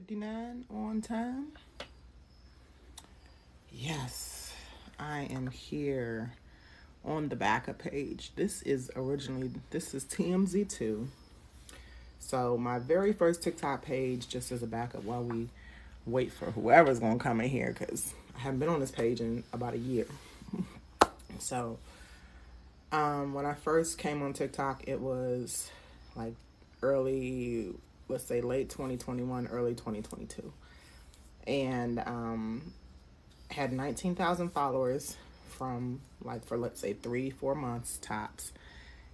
9:59 on time. Yes, I am here on the backup page. This is TMZ2. So my very first TikTok page, just as a backup while we wait for whoever's going to come in here, because I haven't been on this page in about a year. So when I first came on TikTok, it was like early, let's say late 2021, early 2022. And had 19,000 followers from for let's say 3-4 months tops.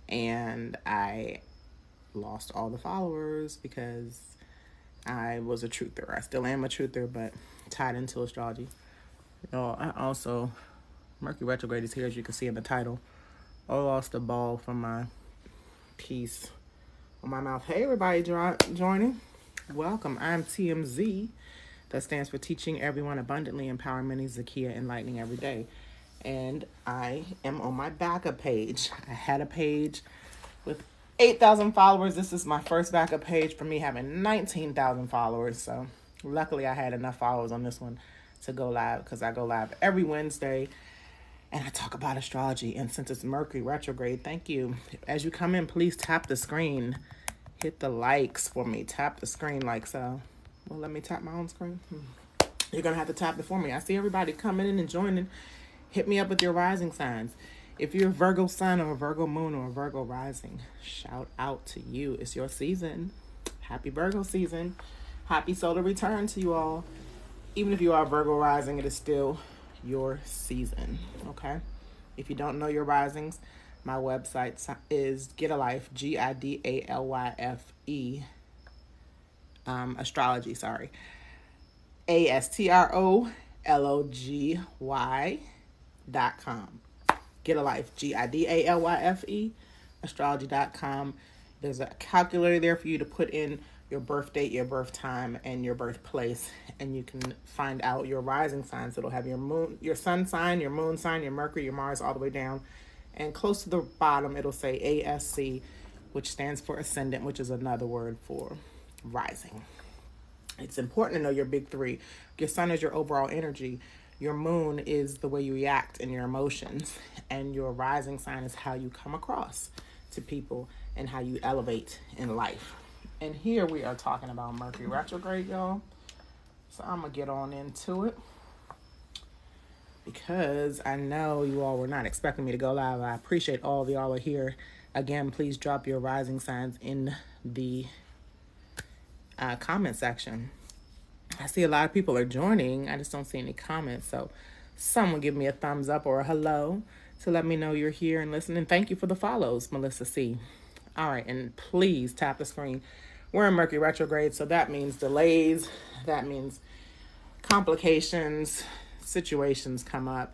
And I lost all the followers because I was a truther. I still am a truther, but tied into astrology. I also, Mercury Retrograde is here, as you can see in the title. I lost a ball from my piece on my mouth. Hey, everybody joining. Welcome. I'm TMZ. That stands for Teaching Everyone Abundantly, Empowering Zakia, Enlightening Every Day. And I am on my backup page. I had a page with 8,000 followers. This is my first backup page for me having 19,000 followers. So luckily I had enough followers on this one to go live, because I go live every Wednesday and I talk about astrology. And since it's Mercury Retrograde, thank you. As you come in, please tap the screen. Hit the likes for me. Tap the screen like so. Well, let me tap my own screen. You're going to have to tap it for me. I see everybody coming in and joining. Hit me up with your rising signs. If you're a Virgo sun or a Virgo moon or a Virgo rising, shout out to you. It's your season. Happy Virgo season. Happy solar return to you all. Even if you are Virgo rising, it is still your season. Okay? If you don't know your risings, my website is Get a Life, GIDALYFE, astrology, astrology.com. Get a Life, GIDALYFE, astrology.com. There's a calculator there for you to put in your birth date, your birth time, and your birthplace, and you can find out your rising signs. It'll have your moon, your sun sign, your moon sign, your Mercury, your Mars, all the way down. And close to the bottom, it'll say ASC, which stands for ascendant, which is another word for rising. It's important to know your big three. Your sun is your overall energy. Your moon is the way you react and your emotions. And your rising sign is how you come across to people and how you elevate in life. And here we are talking about Mercury Retrograde, y'all. So I'm going to get on into it, because I know you all were not expecting me to go live. I appreciate all of y'all are here. Again, please drop your rising signs in the comment section. I see a lot of people are joining. I just don't see any comments. So someone give me a thumbs up or a hello to let me know you're here and listening. Thank you for the follows, Melissa C. All right, and please tap the screen. We're in Mercury Retrograde, so that means delays. That means complications, situations come up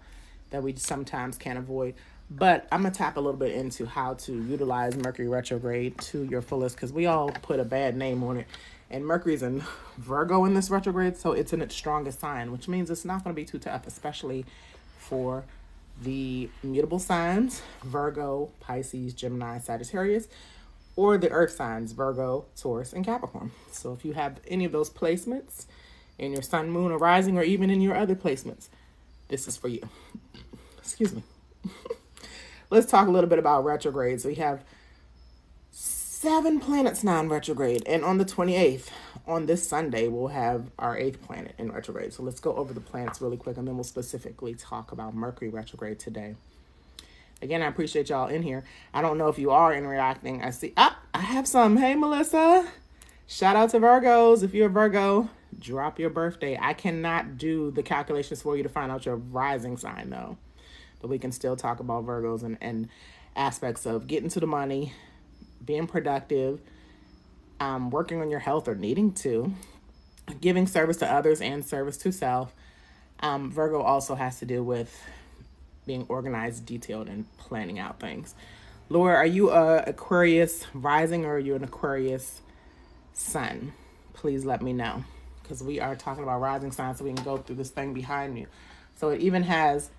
that we sometimes can't avoid. But I'm going to tap a little bit into how to utilize Mercury Retrograde to your fullest, because we all put a bad name on it. And Mercury's in Virgo in this retrograde, so it's in its strongest sign, which means it's not going to be too tough, especially for the mutable signs, Virgo, Pisces, Gemini, Sagittarius, or the earth signs, Virgo, Taurus, and Capricorn. So if you have any of those placements in your sun, moon, or rising, or even in your other placements, this is for you. Excuse me. Let's talk a little bit about retrogrades. We have 7 planets non-retrograde, and on the 28th, on this Sunday, we'll have our 8th planet in retrograde. So let's go over the planets really quick, and then we'll specifically talk about Mercury retrograde today. Again, I appreciate y'all in here. I don't know if you are interacting. I see, I have some. Hey, Melissa. Shout out to Virgos. If you're a Virgo, drop your birthday. I cannot do the calculations for you to find out your rising sign, though. But we can still talk about Virgos and aspects of getting to the money, being productive, working on your health or needing to, giving service to others and service to self. Virgo also has to do with being organized, detailed, and planning out things. Laura, are you a Aquarius rising or are you an Aquarius sun? Please let me know, because we are talking about rising signs, so we can go through this thing behind you. So it even has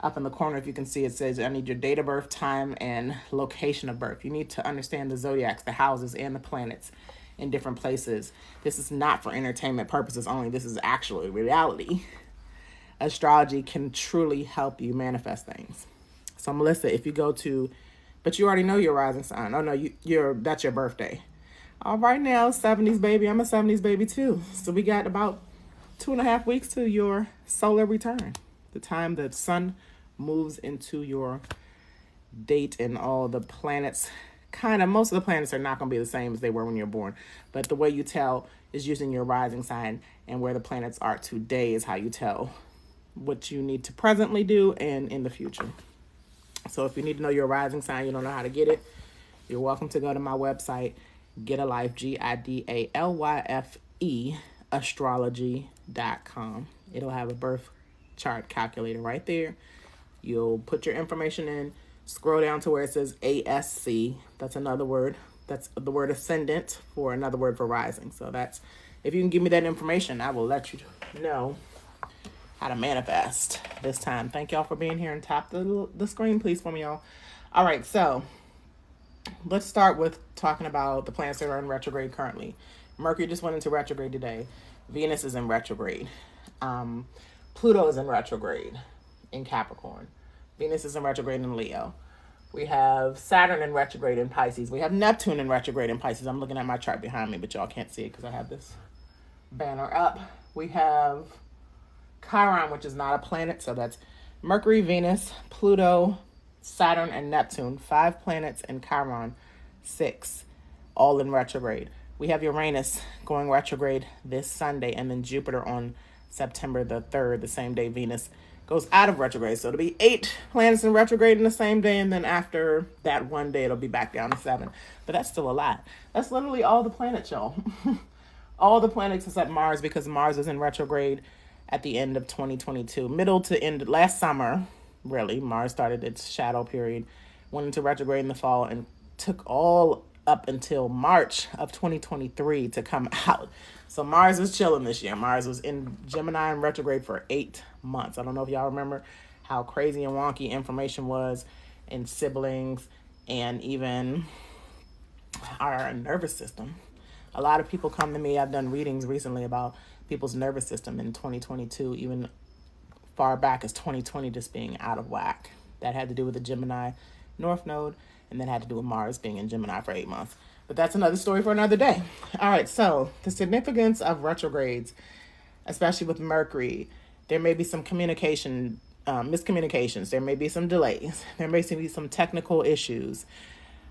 up in the corner, if you can see, it says, I need your date of birth, time, and location of birth. You need to understand the zodiacs, the houses, and the planets. in different places. This is not for entertainment purposes only. This is actually reality. Astrology can truly help you manifest things. So Melissa, if you go to, but you already know your rising sign. Oh no, that's your birthday. All right now, 70s baby. I'm a 70s baby too. So we got about 2.5 weeks to your solar return. The time the sun moves into your date, and all the planets, most of the planets are not going to be the same as they were when you're born. But the way you tell is using your rising sign, and where the planets are today is how you tell what you need to presently do and in the future. So if you need to know your rising sign, you don't know how to get it, you're welcome to go to my website, Get a Life, GIDALYFE, astrology.com. It'll have a birth chart calculator right there. You'll put your information in, scroll down to where it says ASC. That's another word. That's the word ascendant for another word for rising. So that's, if you can give me that information, I will let you know how to manifest this time. Thank y'all for being here, and tap the screen, please, for me, y'all. All right, so let's start with talking about the planets that are in retrograde currently. Mercury just went into retrograde today. Venus is in retrograde. Pluto is in retrograde in Capricorn. Venus is in retrograde in Leo. We have Saturn in retrograde in Pisces. We have Neptune in retrograde in Pisces. I'm looking at my chart behind me, but y'all can't see it because I have this banner up. We have Chiron, which is not a planet. So that's Mercury, Venus, Pluto, Saturn, and Neptune. 5 planets in Chiron, 6, all in retrograde. We have Uranus going retrograde this Sunday, and then Jupiter on September the 3rd, the same day Venus goes out of retrograde. So it'll be 8 planets in retrograde in the same day, and then after that one day, it'll be back down to 7. But that's still a lot. That's literally all the planets, y'all. All the planets except Mars, because Mars was in retrograde at the end of 2022. Middle to end, last summer, really, Mars started its shadow period, went into retrograde in the fall, and took all up until March of 2023 to come out. So Mars was chilling this year. Mars was in Gemini and retrograde for 8 months. I don't know if y'all remember how crazy and wonky information was in siblings and even our nervous system. A lot of people come to me. I've done readings recently about people's nervous system in 2022, even far back as 2020, just being out of whack. That had to do with the Gemini North Node, and then had to do with Mars being in Gemini for 8 months. But that's another story for another day. All right, so the significance of retrogrades, especially with Mercury, there may be some communication miscommunications. There may be some delays. There may be some technical issues.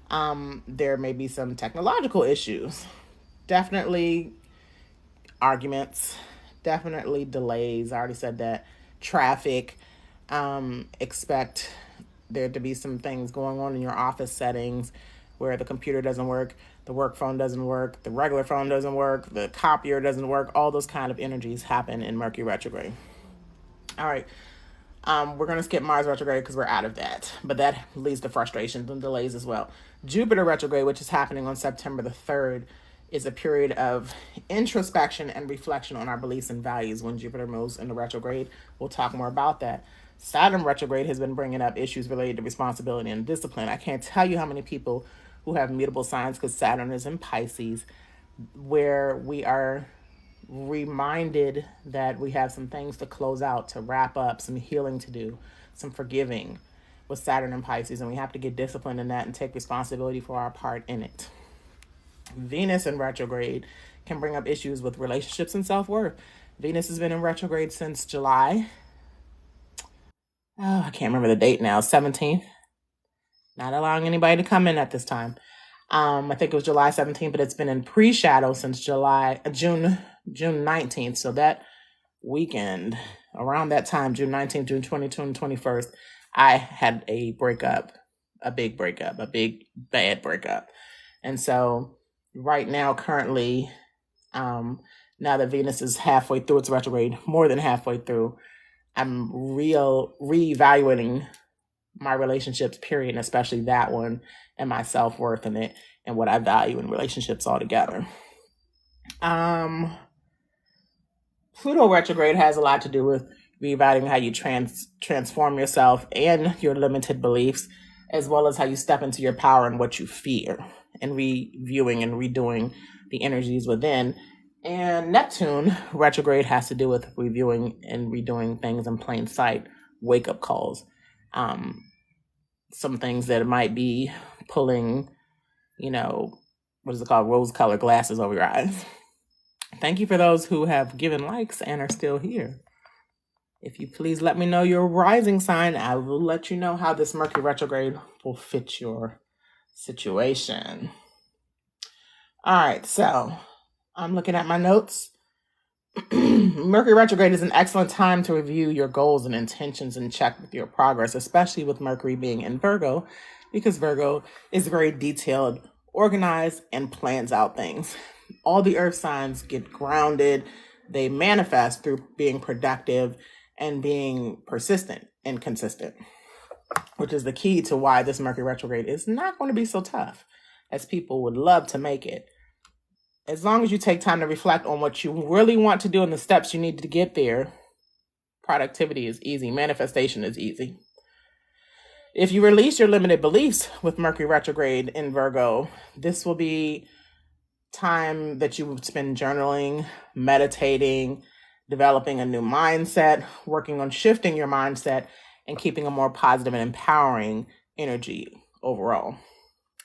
There may be some technological issues. Definitely arguments. Definitely delays. I already said that. Traffic. Expect there to be some things going on in your office settings where the computer doesn't work, the work phone doesn't work, the regular phone doesn't work, the copier doesn't work. All those kind of energies happen in Mercury retrograde. All right. We're going to skip Mars retrograde because we're out of that. But that leads to frustrations and delays as well. Jupiter retrograde, which is happening on September the 3rd, is a period of introspection and reflection on our beliefs and values. When Jupiter moves into retrograde, we'll talk more about that. Saturn retrograde has been bringing up issues related to responsibility and discipline. I can't tell you how many people who have mutable signs, because Saturn is in Pisces, where we are reminded that we have some things to close out, to wrap up, some healing to do, some forgiving with Saturn and Pisces, and we have to get disciplined in that and take responsibility for our part in it. Venus in retrograde can bring up issues with relationships and self-worth. Venus has been in retrograde since July. I can't remember the date now, 17th. Not allowing anybody to come in at this time. I think it was July 17th, but it's been in pre-shadow since June 19th. So that weekend, around that time, June 19th, June 22nd, and 21st, I had a breakup, a big breakup, a big bad breakup. And so right now, currently, now that Venus is halfway through its retrograde, more than halfway through, I'm reevaluating my relationships, period, and especially that one, and my self-worth in it, and what I value in relationships altogether. Pluto retrograde has a lot to do with reevaluating how you transform yourself and your limited beliefs, as well as how you step into your power and what you fear, and reviewing and redoing the energies within. And Neptune retrograde has to do with reviewing and redoing things in plain sight, wake-up calls. Some things that might be pulling, what is it called, rose-colored glasses over your eyes. Thank you for those who have given likes and are still here. If you please let me know your rising sign, I will let you know how this Mercury retrograde will fit your situation. All right, so I'm looking at my notes. Mercury retrograde is an excellent time to review your goals and intentions and check with your progress, especially with Mercury being in Virgo, because Virgo is very detailed, organized, and plans out things. All the earth signs get grounded. They manifest through being productive and being persistent and consistent, which is the key to why this Mercury retrograde is not going to be so tough as people would love to make it. As long as you take time to reflect on what you really want to do and the steps you need to get there, productivity is easy. Manifestation is easy. If you release your limited beliefs with Mercury retrograde in Virgo, this will be time that you would spend journaling, meditating, developing a new mindset, working on shifting your mindset, and keeping a more positive and empowering energy overall.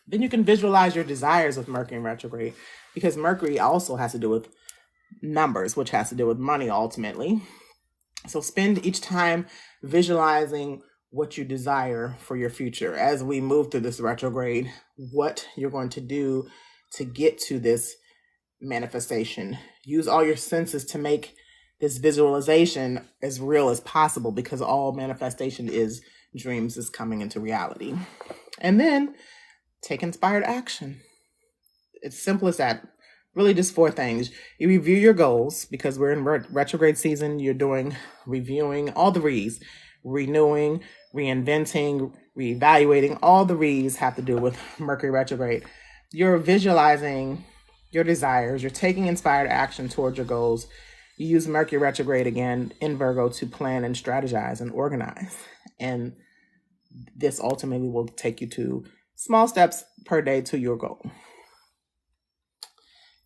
Then you can visualize your desires with Mercury in retrograde, because Mercury also has to do with numbers, which has to do with money ultimately. So spend each time visualizing what you desire for your future as we move through this retrograde, what you're going to do to get to this manifestation. Use all your senses to make this visualization as real as possible, because all manifestation is dreams is coming into reality. And then take inspired action. It's simple as that. Really just 4 things. You review your goals, because we're in retrograde season. You're doing reviewing all the re's, renewing, reinventing, reevaluating. All the re's have to do with Mercury retrograde. You're visualizing your desires. You're taking inspired action towards your goals. You use Mercury retrograde again in Virgo to plan and strategize and organize. And this ultimately will take you to small steps per day to your goal.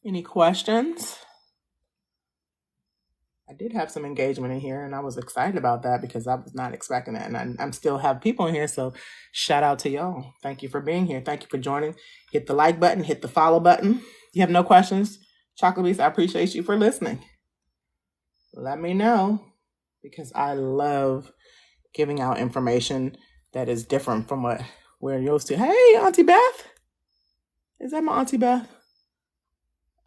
Any questions? I did have some engagement in here, and I was excited about that because I was not expecting that. And I'm still have people in here, so shout out to y'all. Thank you for being here. Thank you for joining. Hit the like button, hit the follow button. If you have no questions, Chocolate Beast, I appreciate you for listening. Let me know, because I love giving out information that is different from what we're used to. Hey, Auntie Beth. Is that my Auntie Beth?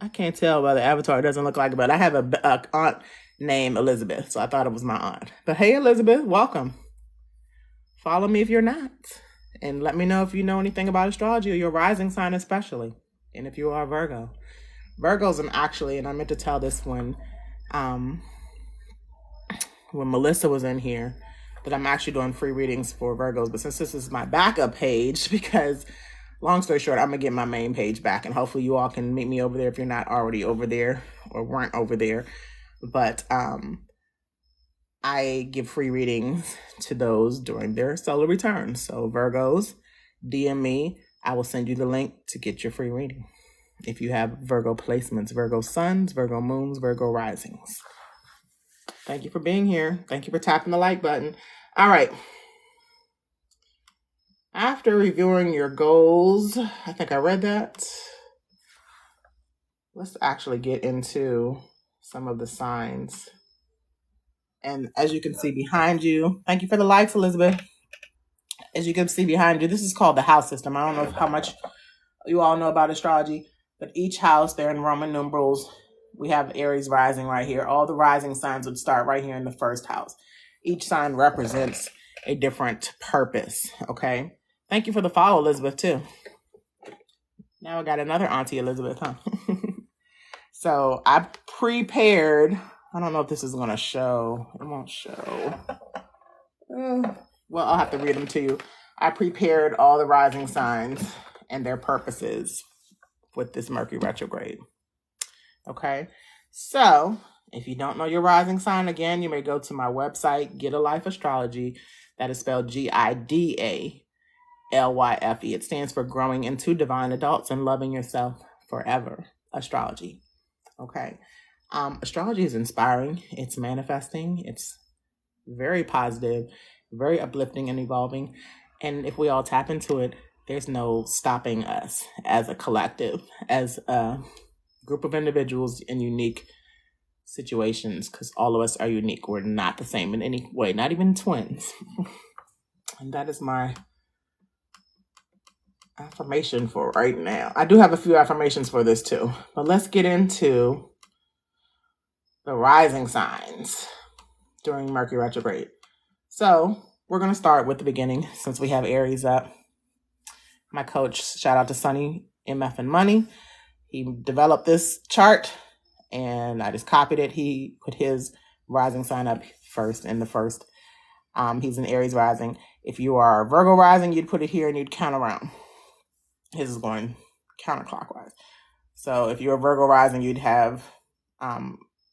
I can't tell by the avatar. It doesn't look like it, but I have a aunt named Elizabeth, so I thought it was my aunt. But hey, Elizabeth, welcome. Follow me if you're not. And let me know if you know anything about astrology, or your rising sign especially. And if you are Virgo. Virgos, and I meant to tell this when Melissa was in here, that I'm actually doing free readings for Virgos. But since this is my backup page, because long story short, I'm going to get my main page back, and hopefully you all can meet me over there if you're not already over there or weren't over there. But I give free readings to those during their solar return. So Virgos, DM me. I will send you the link to get your free reading. If you have Virgo placements, Virgo suns, Virgo moons, Virgo risings. Thank you for being here. Thank you for tapping the like button. All right. After reviewing your goals, I think I read that. Let's actually get into some of the signs. And as you can see behind you, thank you for the likes, Elizabeth. As you can see behind you, this is called the house system. I don't know how much you all know about astrology, but each house, they're in Roman numerals. We have Aries rising right here. All the rising signs would start right here in the first house. Each sign represents a different purpose, okay? Thank you for the follow, Elizabeth, too. Now I got another Auntie Elizabeth, huh? So I prepared. I don't know if this is going to show. It won't show. Well, I'll have to read them to you. I prepared all the rising signs and their purposes with this Mercury retrograde. Okay, so if you don't know your rising sign, again, you may go to my website, Get a Life Astrology. That is spelled GIDALYFE. It stands for Growing into Divine Adults and Loving Yourself Forever. astrology. Okay. Astrology is inspiring. It's manifesting. It's very positive, very uplifting and evolving. And if we all tap into it, there's no stopping us as a collective, as a group of individuals in unique situations, because all of us are unique. We're not the same in any way, not even twins. And that is my affirmation for right now. I do have a few affirmations for this too, but let's get into the rising signs during Mercury retrograde. So we're going to start with the beginning since we have Aries up. My coach, shout out to Sunny, MF and Money. He developed this chart and I just copied it. He put his rising sign up first in the first. He's an Aries rising. If you are Virgo rising, you'd put it here and you'd count around. His is going counterclockwise. So if you're a Virgo rising, you'd have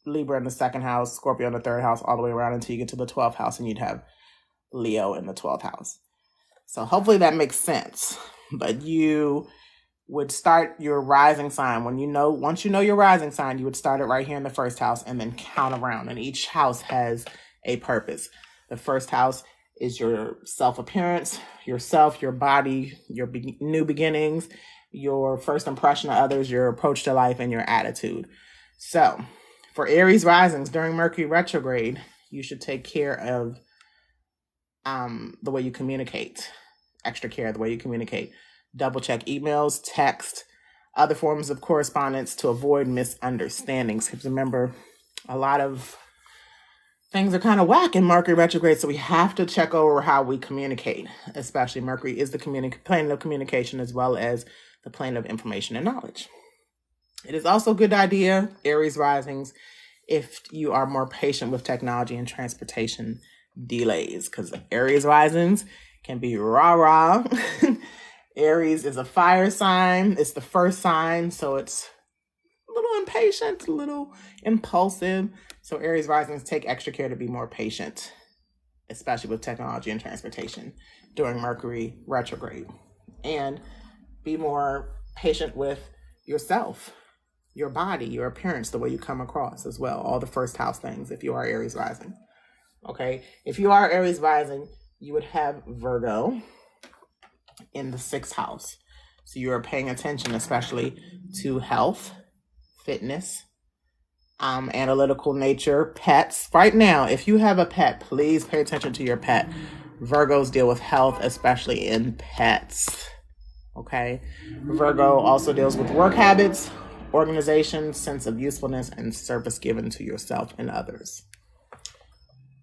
Libra in the second house, Scorpio in the third house, all the way around until you get to the 12th house, and you'd have Leo in the 12th house. So hopefully that makes sense. But you would start your rising sign once you know your rising sign, you would start it right here in the first house and then count around. And each house has a purpose. The first house is your self-appearance, yourself, your body, your new beginnings, your first impression of others, your approach to life, and your attitude. So for Aries risings during Mercury retrograde, you should take care of the way you communicate. Extra care of the way you communicate. Double check emails, text, other forms of correspondence to avoid misunderstandings. Because remember, a lot of things are kind of whack in Mercury retrograde, so we have to check over how we communicate. Especially Mercury is the plane of communication as well as the plane of information and knowledge. It is also a good idea, Aries risings, if you are more patient with technology and transportation delays, because Aries risings can be rah-rah. Aries is a fire sign. It's the first sign, so it's a little impatient, a little impulsive. So Aries risings take extra care to be more patient, especially with technology and transportation during Mercury retrograde. And be more patient with yourself, your body, your appearance, the way you come across as well. All the first house things if you are Aries rising. Okay, if you are Aries rising, you would have Virgo in the 6th house. So you're paying attention especially to health, fitness, analytical nature, pets. Right now, if you have a pet, please pay attention to your pet. Virgos deal with health, especially in pets. Okay, Virgo also deals with work habits, organization, sense of usefulness, and service given to yourself and others.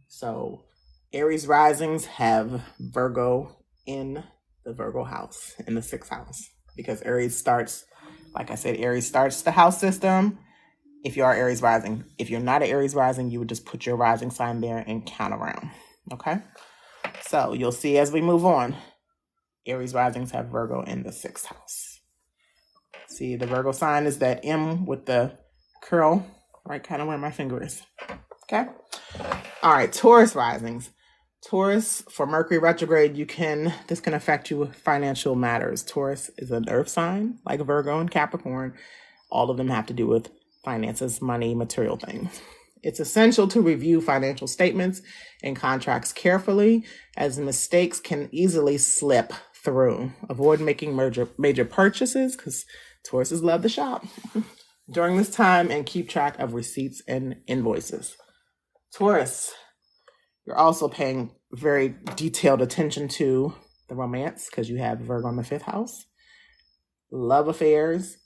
So Aries risings have Virgo in the Virgo house, in the 6th house, because Aries starts, like I said, Aries starts the house system. If you are Aries rising, if you're not an Aries rising, you would just put your rising sign there and count around. Okay, so you'll see as we move on, Aries risings have Virgo in the 6th house. See, the Virgo sign is that M with the curl, right kind of where my finger is. Okay. All right, Taurus risings. Taurus, for Mercury retrograde, this can affect you with financial matters. Taurus is an earth sign, like Virgo and Capricorn. All of them have to do with finances, money, material things. It's essential to review financial statements and contracts carefully, as mistakes can easily slip through. Avoid making major purchases, because Tauruses love to shop during this time, and keep track of receipts and invoices. Taurus, you're also paying very detailed attention to the romance, because you have Virgo in the 5th house. Love affairs,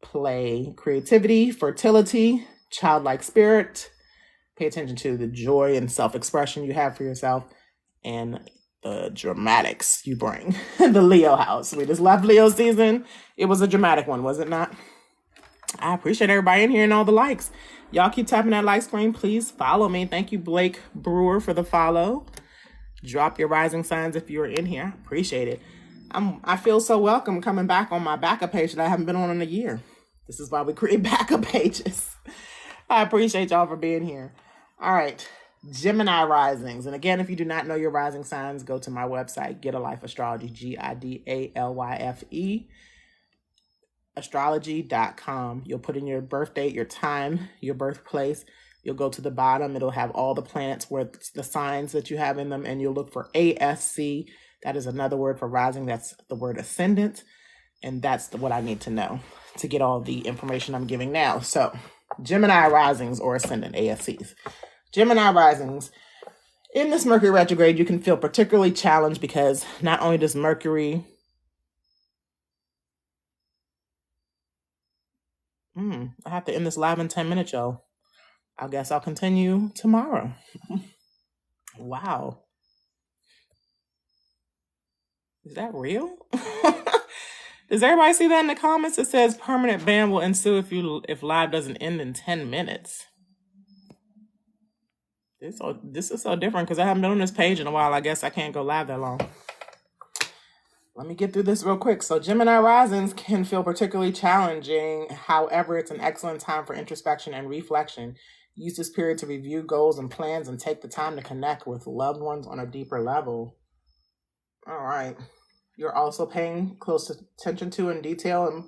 play, creativity, fertility, childlike spirit. Pay attention to the joy and self-expression you have for yourself and the dramatics you bring. The Leo house. We just left Leo season. It was a dramatic one, was it not? I appreciate everybody in here and all the likes. Y'all keep tapping that like screen. Please follow me. Thank you, Blake Brewer, for the follow. Drop your rising signs if you're in here. Appreciate it. I feel so welcome coming back on my backup page that I haven't been on in a year. This is why we create backup pages. I appreciate y'all for being here. All right, Gemini risings. And again, if you do not know your rising signs, go to my website, Get a Life Astrology, GIDALYFE. astrology.com. You'll put in your birth date, your time, your birthplace. You'll go to the bottom. It'll have all the planets where the signs that you have in them, and you'll look for ASC. That is another word for rising. That's the word ascendant. And that's what I need to know to get all the information I'm giving now. So Gemini risings or ascendant, ASCs. Gemini risings. In this Mercury retrograde, you can feel particularly challenged because not only does Mercury... I have to end this live in 10 minutes, y'all. I guess I'll continue tomorrow. Wow. Is that real? Does everybody see that in the comments? It says permanent ban will ensue if live doesn't end in 10 minutes. This is so different because I haven't been on this page in a while. I guess I can't go live that long. Let me get through this real quick. So Gemini risings can feel particularly challenging. However, it's an excellent time for introspection and reflection. Use this period to review goals and plans and take the time to connect with loved ones on a deeper level. All right. You're also paying close attention to in detail and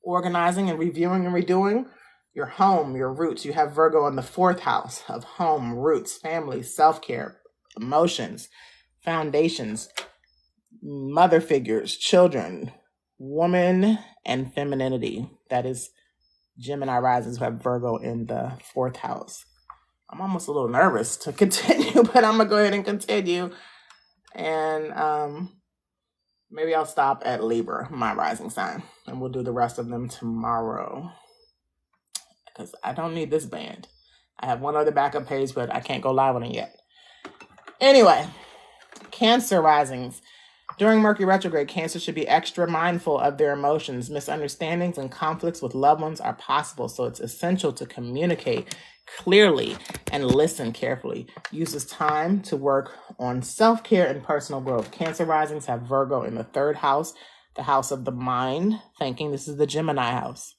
organizing and reviewing and redoing your home, your roots. You have Virgo in the 4th house of home, roots, family, self-care, emotions, foundations, mother figures, children, woman, and femininity. That is Gemini risings who have Virgo in the 4th house. I'm almost a little nervous to continue, but I'm going to go ahead and continue. And maybe I'll stop at Libra, my rising sign, and we'll do the rest of them tomorrow because I don't need this band. I have one other backup page, but I can't go live on it yet. Anyway, Cancer risings. During Mercury retrograde, Cancer should be extra mindful of their emotions. Misunderstandings and conflicts with loved ones are possible, so it's essential to communicate clearly and listen carefully. Use this time to work on self-care and personal growth. Cancer risings have Virgo in the 3rd house, the house of the mind, thinking. This is the Gemini house.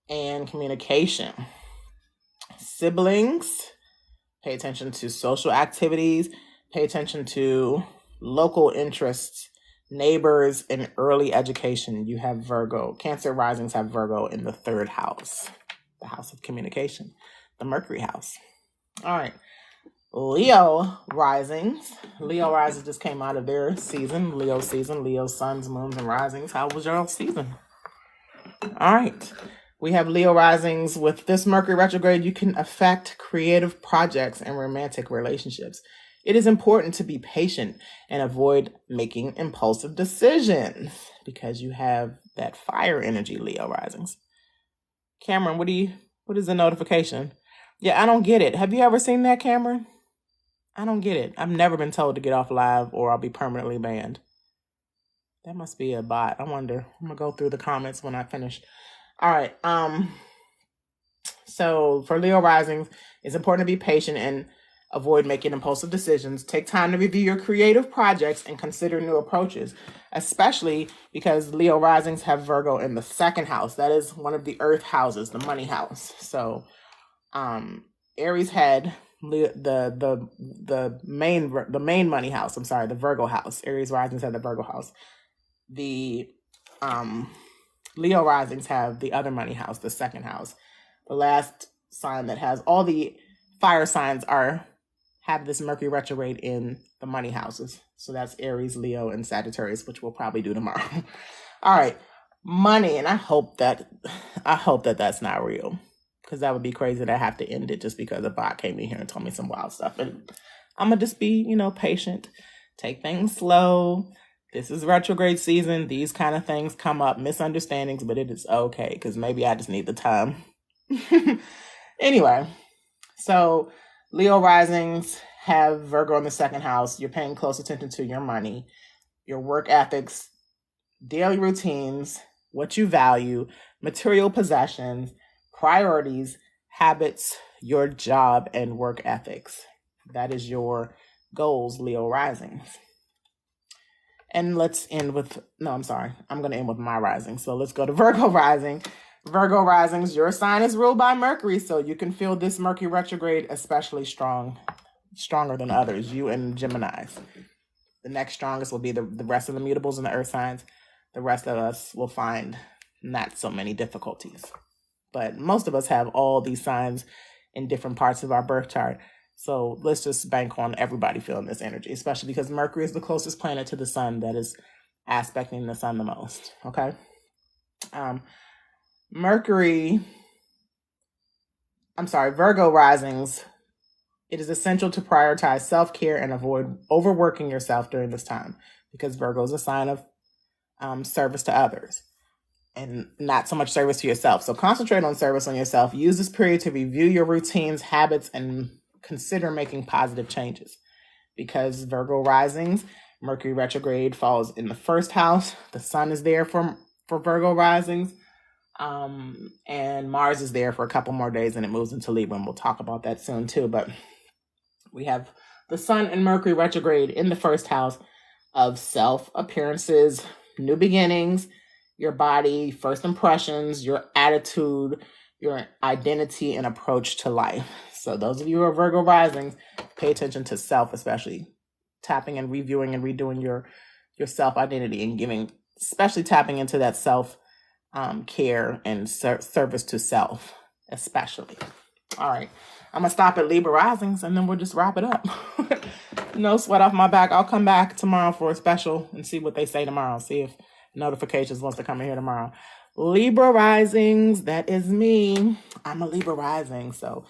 And communication. Siblings, pay attention to social activities, pay attention to local interests, neighbors, and early education. You have Virgo. Cancer risings have Virgo in the 3rd house, the house of communication, the Mercury house. All right. Leo risings. Leo risings just came out of their season, Leo season, Leo suns, moons, and risings. How was your season? All right. We have Leo risings. With this Mercury retrograde, you can affect creative projects and romantic relationships. It is important to be patient and avoid making impulsive decisions because you have that fire energy, Leo risings. Cameron, what is the notification? Yeah, I don't get it. Have you ever seen that, Cameron? I don't get it. I've never been told to get off live or I'll be permanently banned. That must be a bot. I wonder. I'm going to go through the comments when I finish. All right. So for Leo risings, it's important to be patient and avoid making impulsive decisions. Take time to review your creative projects and consider new approaches, especially because Leo risings have Virgo in the 2nd house. That is one of the earth houses, the money house. So Aries had the main money house. I'm sorry, the Virgo house. Aries risings have the Virgo house. The Leo risings have the other money house, the 2nd house. The last sign that has all the fire signs have this Mercury retrograde in the money houses. So that's Aries, Leo, and Sagittarius, which we'll probably do tomorrow. All right, money. And I hope that that's not real, because that would be crazy to have to end it just because a bot came in here and told me some wild stuff. And I'm going to just be, patient, take things slow. This is retrograde season. These kind of things come up, misunderstandings, but it is okay because maybe I just need the time. Anyway, so Leo risings have Virgo in the 2nd house. You're paying close attention to your money, your work ethics, daily routines, what you value, material possessions, priorities, habits, your job, and work ethics. That is your goals, Leo risings. And let's end with, I'm going to end with my rising. So let's go to Virgo rising. Virgo risings, your sign is ruled by Mercury, so you can feel this Mercury retrograde especially stronger than others, you and Geminis. The next strongest will be the rest of the mutables and the earth signs. The rest of us will find not so many difficulties. But most of us have all these signs in different parts of our birth chart. So let's just bank on everybody feeling this energy, especially because Mercury is the closest planet to the sun that is aspecting the sun the most. Okay. Virgo risings. It is essential to prioritize self-care and avoid overworking yourself during this time, because Virgo is a sign of service to others and not so much service to yourself. So concentrate on service on yourself. Use this period to review your routines, habits, and consider making positive changes. Because Virgo risings, Mercury retrograde falls in the first house. The sun is there for Virgo risings. And Mars is there for a couple more days and it moves into Libra, and we'll talk about that soon too. But we have the sun and Mercury retrograde in the first house of self, appearances, new beginnings, your body, first impressions, your attitude, your identity, and approach to life. So those of you who are Virgo risings, pay attention to self, especially tapping and reviewing and redoing your self identity and especially tapping into that self care and service to self, especially. All right. I'm going to stop at Libra risings and then we'll just wrap it up. No sweat off my back. I'll come back tomorrow for a special and see what they say tomorrow. See if notifications wants to come in here tomorrow. Libra risings, that is me. I'm a Libra rising. So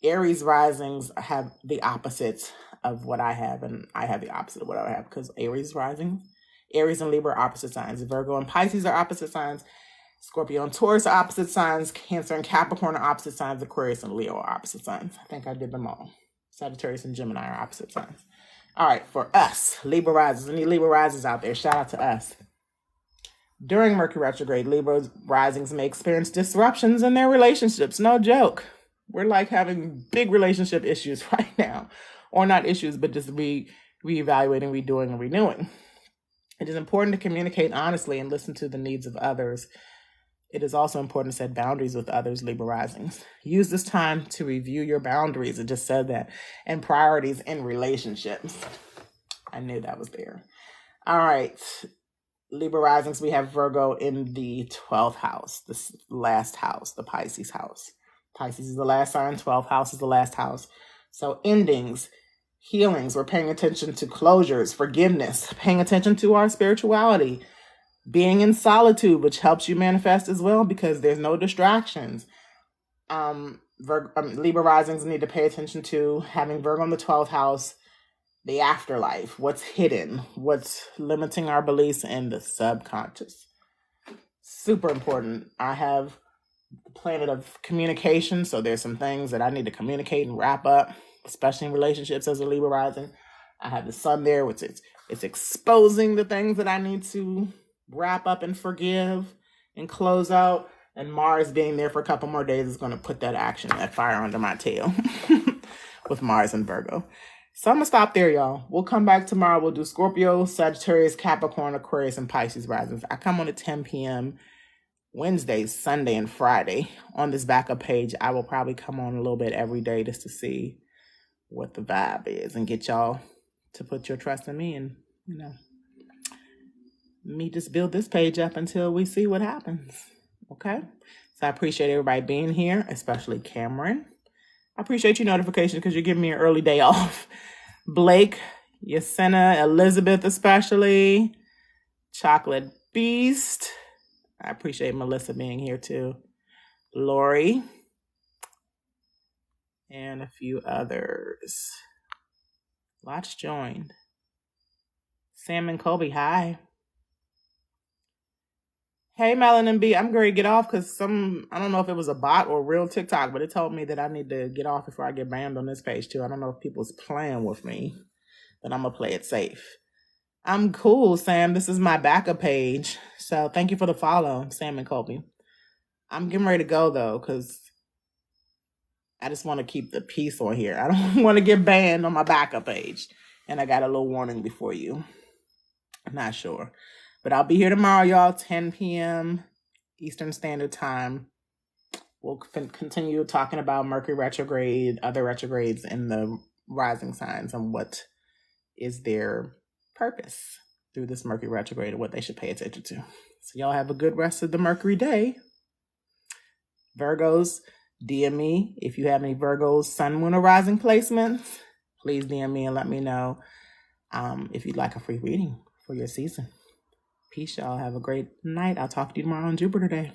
Aries risings have the opposites of what I have, and I have the opposite of what I have, because Aries and Libra are opposite signs. Virgo and Pisces are opposite signs. Scorpio and Taurus are opposite signs. Cancer and Capricorn are opposite signs. Aquarius and Leo are opposite signs. I think I did them all. Sagittarius and Gemini are opposite signs. All right, for us, Libra risers. Any Libra risers out there, shout out to us. During Mercury retrograde, Libra risings may experience disruptions in their relationships. No joke. We're like having big relationship issues right now. Or not issues, but just reevaluating, redoing, and renewing. It is important to communicate honestly and listen to the needs of others. It is also important to set boundaries with others, Libra risings. Use this time to review your boundaries. It just said that. And priorities in relationships. I knew that was there. All right. Libra risings, we have Virgo in the 12th house, the last house, the Pisces house. Pisces is the last sign, 12th house is the last house. So endings, healings, we're paying attention to closures, forgiveness, paying attention to our spirituality, being in solitude, which helps you manifest as well because there's no distractions. Libra risings need to pay attention to having Virgo in the 12th house, the afterlife, what's hidden, what's limiting our beliefs in the subconscious. Super important. I have the planet of communication, so there's some things that I need to communicate and wrap up, especially in relationships as a Libra rising. I have the sun there, which it's exposing the things that I need to wrap up and forgive and close out. And Mars being there for a couple more days is going to put that fire under my tail with Mars and Virgo. So I'm going to stop there, y'all. We'll come back tomorrow. We'll do Scorpio, Sagittarius, Capricorn, Aquarius, and Pisces risings. I come on at 10 p.m. Wednesday, Sunday, and Friday. On this backup page, I will probably come on a little bit every day just to see what the vibe is and get y'all to put your trust in me and, me just build this page up until we see what happens. Okay? So I appreciate everybody being here, especially Cameron. I appreciate your notification because you're giving me an early day off. Blake, Yesenia, Elizabeth especially, Chocolate Beast. I appreciate Melissa being here too. Lori. And a few others. Lots joined. Sam and Colby, hi. Hey, Melanin B, I'm going to get off because I don't know if it was a bot or real TikTok, but it told me that I need to get off before I get banned on this page too. I don't know if people's playing with me, but I'm going to play it safe. I'm cool, Sam. This is my backup page. So thank you for the follow, Sam and Colby. I'm getting ready to go though, because I just want to keep the peace on here. I don't want to get banned on my backup page. And I got a little warning before you. I'm not sure. But I'll be here tomorrow, y'all, 10 p.m. Eastern Standard Time. We'll continue talking about Mercury retrograde, other retrogrades in the rising signs, and what is their purpose through this Mercury retrograde and what they should pay attention to. So y'all have a good rest of the Mercury day. Virgos, DM me if you have any Virgos sun, moon, or rising placements. Please DM me and let me know if you'd like a free reading for your season. Peace, y'all. Have a great night. I'll talk to you tomorrow on Jupiter Day.